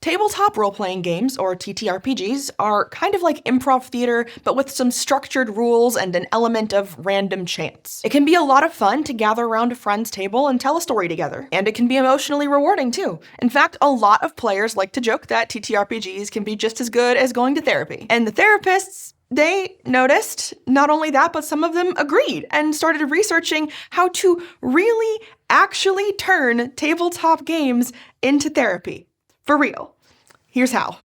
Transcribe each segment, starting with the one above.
Tabletop role-playing games, or TTRPGs, are kind of like improv theater, but with some structured rules and an element of random chance. It can be a lot of fun to gather around a friend's table and tell a story together, and it can be emotionally rewarding too. In fact, a lot of players like to joke that TTRPGs can be just as good as going to therapy. And the therapists, they noticed not only that, but some of them agreed and started researching how to really actually turn tabletop games into therapy. For real. Here's how.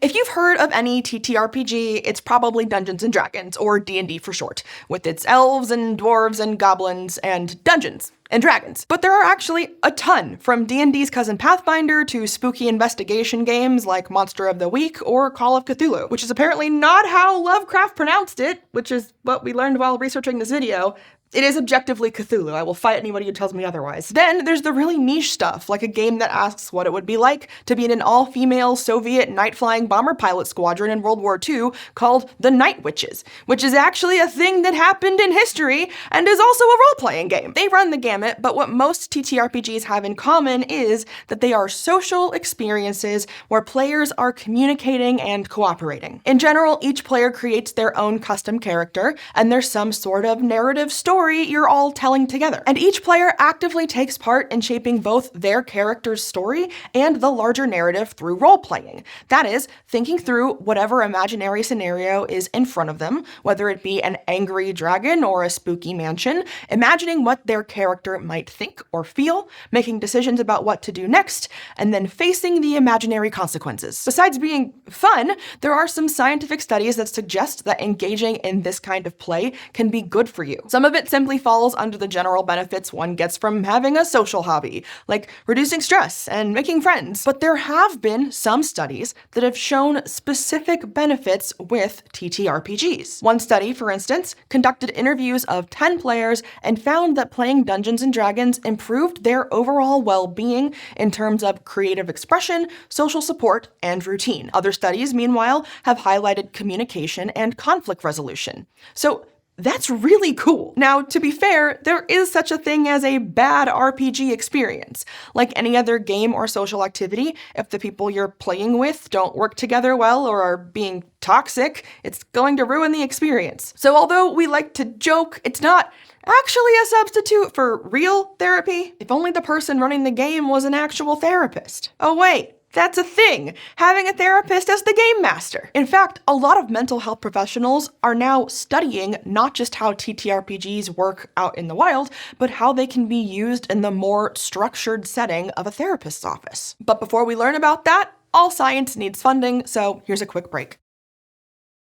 If you've heard of any TTRPG, it's probably Dungeons & Dragons, or D&D for short, with its elves and dwarves and goblins and dungeons and dragons. But there are actually a ton, from D&D's cousin Pathfinder to spooky investigation games like Monster of the Week or Call of Cthulhu, which is apparently not how Lovecraft pronounced it, which is what we learned while researching this video. It is objectively Cthulhu. I will fight anybody who tells me otherwise. Then there's the really niche stuff, like a game that asks what it would be like to be in an all-female Soviet night-flying bomber pilot squadron in World War II called the Night Witches, which is actually a thing that happened in history and is also a role-playing game. They run the gamut, but what most TTRPGs have in common is that they are social experiences where players are communicating and cooperating. In general, each player creates their own custom character, and there's some sort of narrative story you're all telling together. And each player actively takes part in shaping both their character's story and the larger narrative through role-playing. That is, thinking through whatever imaginary scenario is in front of them, whether it be an angry dragon or a spooky mansion, imagining what their character might think or feel, making decisions about what to do next, and then facing the imaginary consequences. Besides being fun, there are some scientific studies that suggest that engaging in this kind of play can be good for you. Some of it simply falls under the general benefits one gets from having a social hobby, like reducing stress and making friends. But there have been some studies that have shown specific benefits with TTRPGs. One study, for instance, conducted interviews of 10 players and found that playing Dungeons & Dragons improved their overall well-being in terms of creative expression, social support, and routine. Other studies, meanwhile, have highlighted communication and conflict resolution. So that's really cool. Now, to be fair, there is such a thing as a bad RPG experience. Like any other game or social activity, if the people you're playing with don't work together well or are being toxic, it's going to ruin the experience. So although we like to joke, it's not actually a substitute for real therapy. If only the person running the game was an actual therapist. Oh wait, that's a thing, having a therapist as the game master. In fact, a lot of mental health professionals are now studying not just how TTRPGs work out in the wild, but how they can be used in the more structured setting of a therapist's office. But before we learn about that, all science needs funding, so here's a quick break.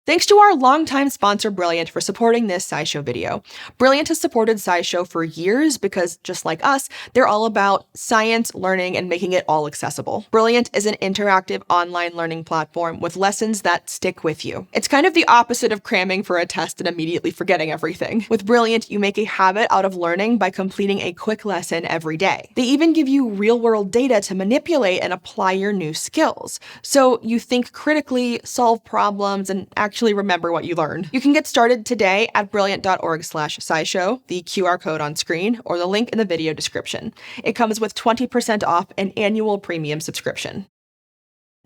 Thanks to our longtime sponsor, Brilliant, for supporting this SciShow video. Brilliant has supported SciShow for years because, just like us, they're all about science, learning, and making it all accessible. Brilliant is an interactive online learning platform with lessons that stick with you. It's kind of the opposite of cramming for a test and immediately forgetting everything. With Brilliant, you make a habit out of learning by completing a quick lesson every day. They even give you real-world data to manipulate and apply your new skills. So you think critically, solve problems, and actually remember what you learned. You can get started today at brilliant.org/scishow, the QR code on screen, or the link in the video description. It comes with 20% off an annual premium subscription.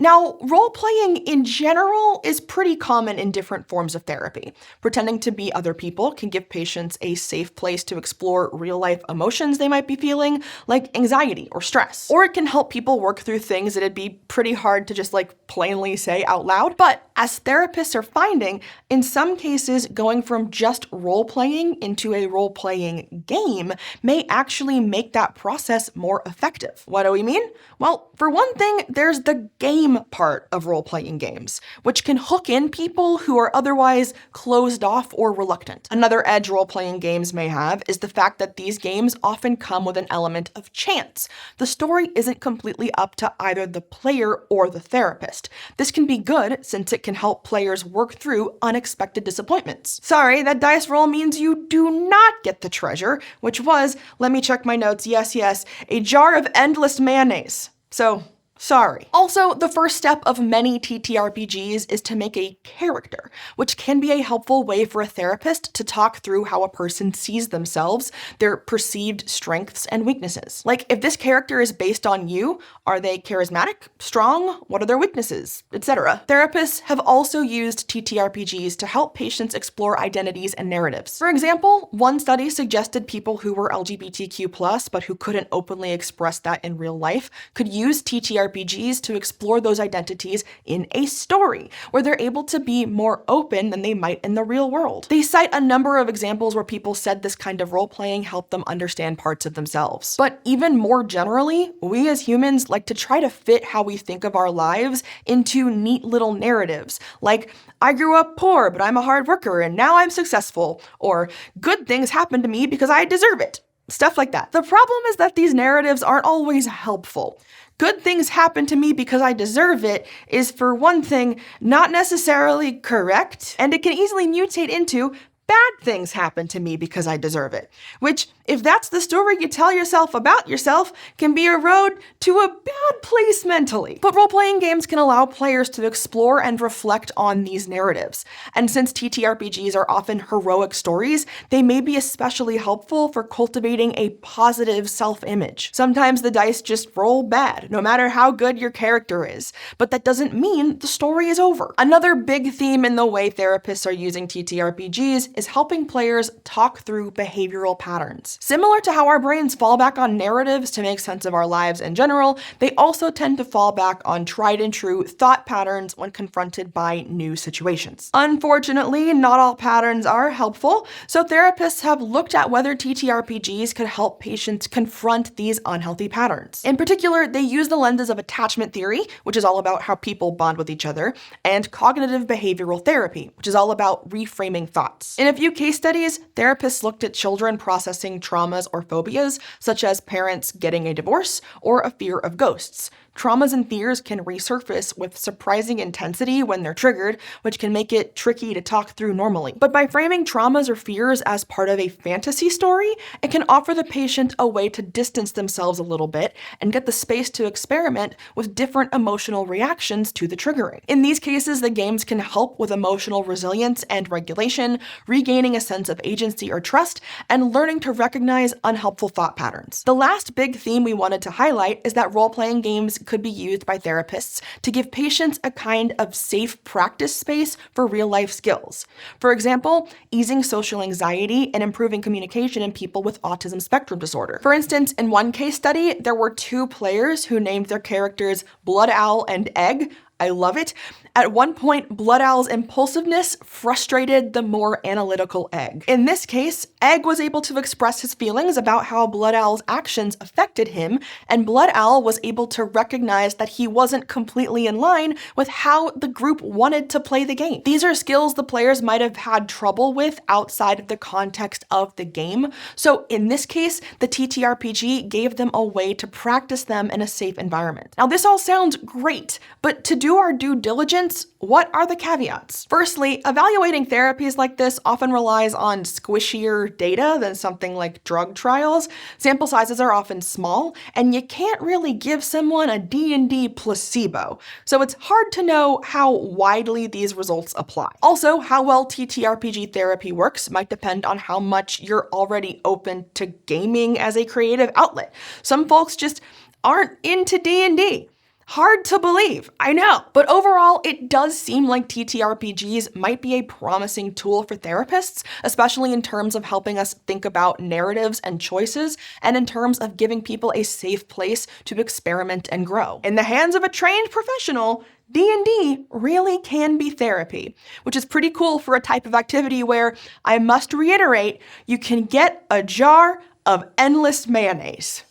Now, role-playing in general is pretty common in different forms of therapy. Pretending to be other people can give patients a safe place to explore real-life emotions they might be feeling, like anxiety or stress. Or it can help people work through things that'd be pretty hard to just plainly say out loud. But as therapists are finding, in some cases, going from just role-playing into a role-playing game may actually make that process more effective. What do we mean? Well, for one thing, there's the game part of role-playing games, which can hook in people who are otherwise closed off or reluctant. Another edge role-playing games may have is the fact that these games often come with an element of chance. The story isn't completely up to either the player or the therapist. This can be good since it can help players work through unexpected disappointments. Sorry, that dice roll means you do not get the treasure, which was, let me check my notes, yes, a jar of endless mayonnaise. So Sorry. Also, the first step of many TTRPGs is to make a character, which can be a helpful way for a therapist to talk through how a person sees themselves, their perceived strengths and weaknesses. Like, if this character is based on you, are they charismatic, strong, what are their weaknesses, etc. Therapists have also used TTRPGs to help patients explore identities and narratives. For example, one study suggested people who were LGBTQ+, but who couldn't openly express that in real life, could use TTRPGs to explore those identities in a story, where they're able to be more open than they might in the real world. They cite a number of examples where people said this kind of role-playing helped them understand parts of themselves. But even more generally, we as humans like to try to fit how we think of our lives into neat little narratives, like, I grew up poor, but I'm a hard worker and now I'm successful, or good things happened to me because I deserve it. Stuff like that. The problem is that these narratives aren't always helpful. Good things happen to me because I deserve it is, for one thing, not necessarily correct, and it can easily mutate into bad things happen to me because I deserve it, which, if that's the story you tell yourself about yourself, can be a road to a bad place mentally. But role-playing games can allow players to explore and reflect on these narratives. And since TTRPGs are often heroic stories, they may be especially helpful for cultivating a positive self-image. Sometimes the dice just roll bad, no matter how good your character is, but that doesn't mean the story is over. Another big theme in the way therapists are using TTRPGs is helping players talk through behavioral patterns. Similar to how our brains fall back on narratives to make sense of our lives in general, they also tend to fall back on tried and true thought patterns when confronted by new situations. Unfortunately, not all patterns are helpful, so therapists have looked at whether TTRPGs could help patients confront these unhealthy patterns. In particular, they use the lenses of attachment theory, which is all about how people bond with each other, and cognitive behavioral therapy, which is all about reframing thoughts. In a few case studies, therapists looked at children processing traumas or phobias, such as parents getting a divorce or a fear of ghosts. Traumas and fears can resurface with surprising intensity when they're triggered, which can make it tricky to talk through normally. But by framing traumas or fears as part of a fantasy story, it can offer the patient a way to distance themselves a little bit and get the space to experiment with different emotional reactions to the triggering. In these cases, the games can help with emotional resilience and regulation, regaining a sense of agency or trust, and learning to recognize unhelpful thought patterns. The last big theme we wanted to highlight is that role-playing games could be used by therapists to give patients a kind of safe practice space for real-life skills. For example, easing social anxiety and improving communication in people with autism spectrum disorder. For instance, in one case study, there were 2 players who named their characters Blood Owl and Egg. I love it. At one point, Blood Owl's impulsiveness frustrated the more analytical Egg. In this case, Egg was able to express his feelings about how Blood Owl's actions affected him, and Blood Owl was able to recognize that he wasn't completely in line with how the group wanted to play the game. These are skills the players might have had trouble with outside of the context of the game, so in this case, the TTRPG gave them a way to practice them in a safe environment. Now, this all sounds great, but to do our due diligence, what are the caveats? Firstly, evaluating therapies like this often relies on squishier data than something like drug trials. Sample sizes are often small, and you can't really give someone a D&D placebo, so it's hard to know how widely these results apply. Also, how well TTRPG therapy works might depend on how much you're already open to gaming as a creative outlet. Some folks just aren't into D&D. Hard to believe, I know. But overall, it does seem like TTRPGs might be a promising tool for therapists, especially in terms of helping us think about narratives and choices, and in terms of giving people a safe place to experiment and grow. In the hands of a trained professional, D&D really can be therapy, which is pretty cool for a type of activity where, I must reiterate, you can get a jar of endless mayonnaise.